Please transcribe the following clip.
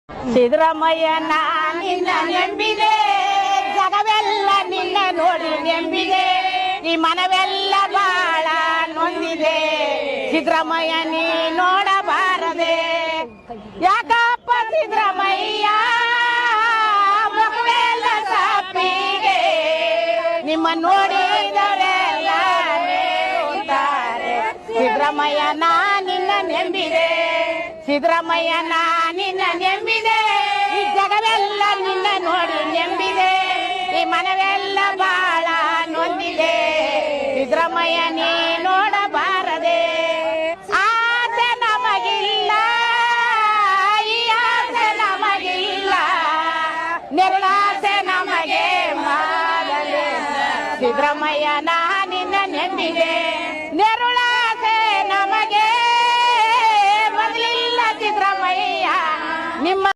ಸಿದ್ದರಾಮಯ್ಯ ನಿನ್ನ ನೆಂಬಿದೆ, ಜಗವೆಲ್ಲ ನಿನ್ನ ನೋಡಿ ನೆಂಬಿದೆ, ಈ ಮನವೆಲ್ಲ ಬಾಳ ನೊಂದಿದೆ. ಸಿದ್ದರಾಮಯ್ಯ ನೀ ನೋಡಬಾರದೆ, ಯಾಕಪ್ಪ ಸಿದ್ದರಾಮಯ್ಯ ಮಕ್ಕಳೆಲ್ಲ ಸಾಪಿಗೆ, ನಿಮ್ಮ ನೋಡಿದವರೆಲ್ಲ ಅಂತಾರೆ. ಸಿದ್ದರಾಮಯ್ಯ ನಿನ್ನ ನೆಂಬಿದೆ, ಸಿದ್ದರಾಮಯ್ಯ ನಿನ್ನ ನೆಂಬಿದೆ, ಈ ಜಗವೆಲ್ಲ ನಿನ್ನ ನೋಡಿ ನೆಂಬಿದೆ, ಈ ಮನವೆಲ್ಲ ಬಾಳ ನೊಂದಿದೆ. ಸಿದ್ದರಾಮಯ್ಯ ನೀ ನೋಡಬಾರದೆ, ಆಸೆ ನಮಗಿಲ್ಲ, ಈ ಆಸೆ ನಮಗಿಲ್ಲ, ನೆರಳಾಸೆ ನಮಗೆ ಮಾಡಲೆ. ಸಿದ್ದರಾಮಯ್ಯ ನಿನ್ನ ನೆಂಬಿದೆ,